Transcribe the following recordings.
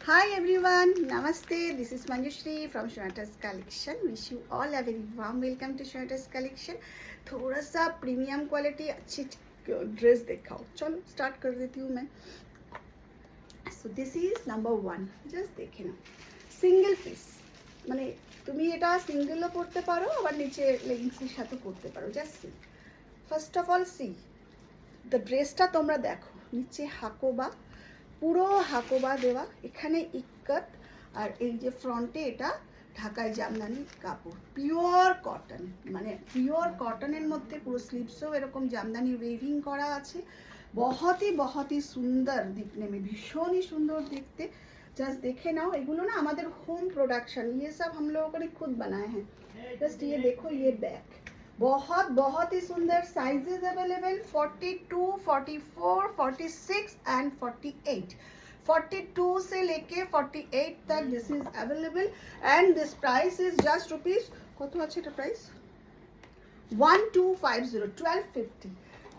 Hi everyone, Namaste. This is Manjushri from Shweta's collection. Wish you all a very warm welcome to Shweta's collection. थोड़ा सा premium quality अच्छी dress दिखाओ. चलो start कर देती हूँ मैं. So this is number 1. Just देखे ना. Single piece. মানে তুমি এটা সিঙ্গেলও পরতে পারো আবার নিচে লেগিংসের সাথে পরতে পারো. Just see. First of all see. The ড্রেসটা তোমরা দেখো. নিচে হাকোবা পুরো হাকোবা দেওয়া, এখানে ইক্কত, আর এই যে ফ্রন্টে এটা ঢাকায় জামদানি কাপড়, পিওর কটন, মানে পিওর কটনের মধ্যে পুরো স্লিভসও এরকম জামদানি ওয়েভিং করা আছে. बहुत ही সুন্দর दिखने में, ভীষণই সুন্দর দেখতে. जस्ट देखे नाओ, एगुलो ना हमारे होम प्रोडक्शन, ये सब हम लोगों ने खुद बनाए हैं. जस्ट ये देखो, ये बैग बहुत ही सुंदर. Sizes available 42, 44, 46 and 48. 42 से लेके 48 तक this is available and this price is just rupees কত আছে এটা প্রাইস 1250 1250.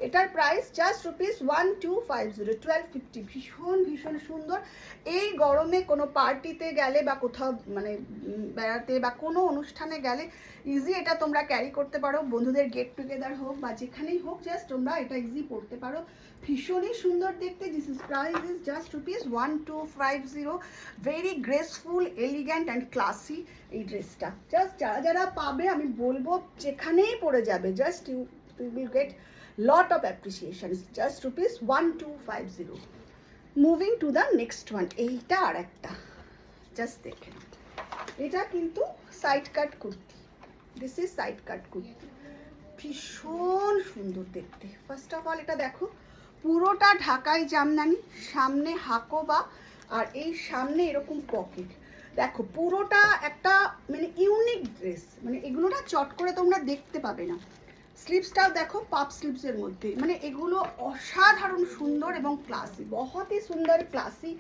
এটার প্রাইস জাস্ট রুপিস 1250 1250. ভীষণ ভীষণ সুন্দর. এই গরমে কোনো পার্টিতে গেলে বা কোথাও মানে বেড়াতে বা কোনো অনুষ্ঠানে গেলে ইজি এটা তোমরা ক্যারি করতে পারো. বন্ধুদের গেট টুগেদার হোক বা যেখানেই হোক, জাস্ট তোমরা এটা ইজি পরতে পারো. ভীষণই সুন্দর দেখতে. This is price is just rupees 1250. Very graceful, elegant and classy এই ড্রেসটা. জাস্ট যারা যারা পাবে আমি বলবো যেখানেই পরে যাবে, just you will get lot of appreciation. Just rupees 1250. Moving to the next one. এইটা আর একটা জাস্ট দেখেন, এটা কিন্তু side cut kurti. This is side কাট কুর্তি. ভীষণ সুন্দর দেখতে. ফার্স্ট অফ অল এটা দেখো, পুরোটা ঢাকাই জামদানি, সামনে হাকোবা আর এই সামনে এরকম পকেট. দেখো পুরোটা একটা মানে ইউনিক ড্রেস, মানে এগুলো না চট করে তোমরা দেখতে পাবে না. স্লিভসটাও দেখো পাপ স্লিভসের মধ্যে, মানে এগুলো অসাধারণ সুন্দর এবং ক্লাসি. बहुत ही सुंदर क्लासी,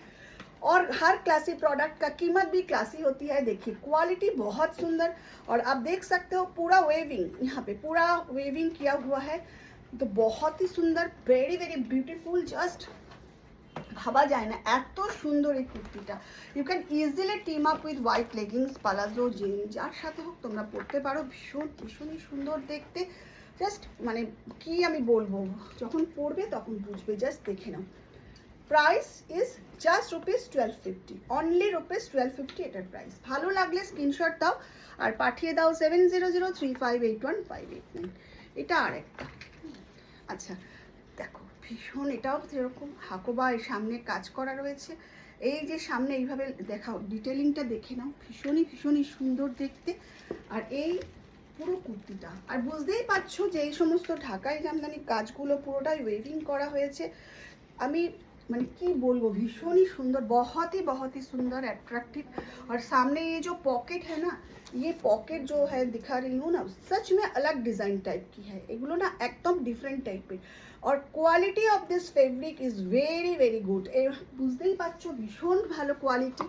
और हर क्लासी प्रोडक्ट का कीमत भी क्लासी होती है. देखिए क्वालिटी बहुत सुंदर, और आप देख सकते हो पूरा वेविंग, यहाँ पे पूरा वेविंग किया हुआ है. तो बहुत ही सुंदर, वेरी वेरी ब्यूटीफुल. जस्ट ভাবা যায় না এত সুন্দর এই কুর্তিটা. You can easily team up with white leggings, palazzo, jean, যার সাথে হোক তোমরা পরতে পারো. ভীষণই সুন্দর দেখতে. জাস্ট মানে কি আমি বলবো, যখন পড়বে তখন বুঝবে. জাস্ট দেখে নাও. Price is just rupees 1250. Only rupees 1250 এটার প্রাইস. ভালো লাগলে স্ক্রিনশট দাও আর পাঠিয়ে দাও 7003581589. এটা আর একটা. আচ্ছা দেখো, ভীষণ এটাও যেরকম হাকোবা, এর সামনে কাজ করা রয়েছে. এই যে সামনে এইভাবে দেখাও, ডিটেলিংটা দেখে নাও. ভীষণই সুন্দর দেখতে. আর এই পুরো কুর্তিটা, আর বুঝতেই পারছো যে এই সমস্ত ঢাকাই জামদানি কাজগুলো পুরোটাই ওয়েভিং করা হয়েছে. আমি মানে কি বলবো, ভীষণই সুন্দর. बहुत ही सुंदर, अट्रैक्टिव. और सामने ये जो पॉकेट है ना, ये पॉकेट जो है दिखा रही हूँ ना, सच में अलग डिज़ाइन टाइप की है. एगुलो ना एकदम डिफरेंट टाइपेर. और quality of this fabric is very very good. বুঝতেই পারছো ভীষণ ভালো কোয়ালিটি,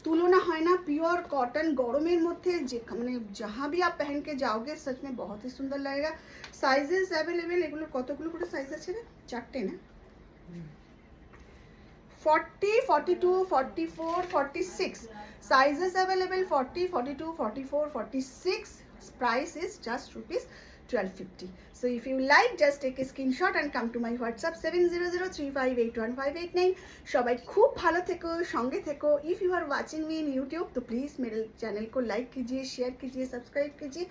তুলনা হয় না. পিওর কটন, গরমের মধ্যে যে মানে जहाँ भी आप पहन के जाओगे सच में बहुत ही सुंदर लगेगा. साइजेस अवेलेबल, এগুলোর কতগুলো করে সাইজ আছে রে? 4টে না? 40, 42, 44, 46. Sizes available 40, 42, 44, 46. Price is just rupees 1250. So if you like, just take a screenshot and come to my WhatsApp 7003581589. সবাই খুব ভালো থেকো, সঙ্গে থেকো. If you are watching me in YouTube, तो please मेरे चैनल को लाइक कीजिए, शेयर कीजिए, सब्सक्राइब कीजिए.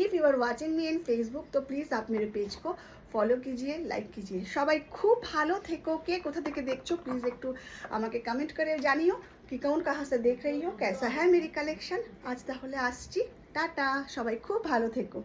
If you are watching me in Facebook, तो प्लीज़ आप मेरे पेज को ফলো कीजिए, লাইক कीजिए. সবাই খুব ভালো থেকো. কে কোথা থেকে দেখছো প্লিজ একটু আমাকে কমেন্ট করে জানিও कि कौन कहाँ से देख रही हो, कैसा है मेरी कलेक्शन. আজ তাহলে আসছি, টাটা. সবাই খুব ভালো থেকো.